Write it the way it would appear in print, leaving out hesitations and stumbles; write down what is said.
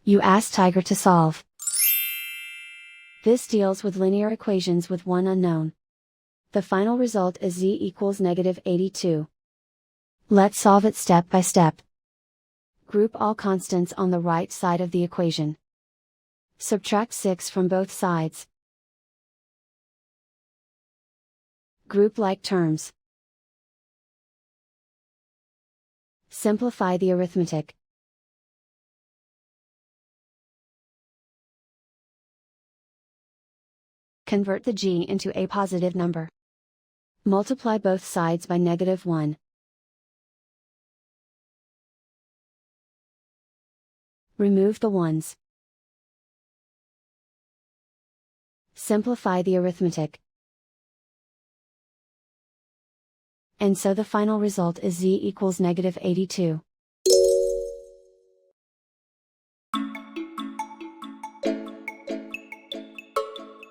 You ask Tiger to solve. This deals with linear equations with one unknown. The final result is z equals -82. Let's solve it step by step. Group all constants on the right side of the equation. Subtract 6 from both sides. Group like terms. Simplify the arithmetic. Convert the g into a positive number. Multiply both sides by -1. Remove the ones. Simplify the arithmetic. And so the final result is z equals -82.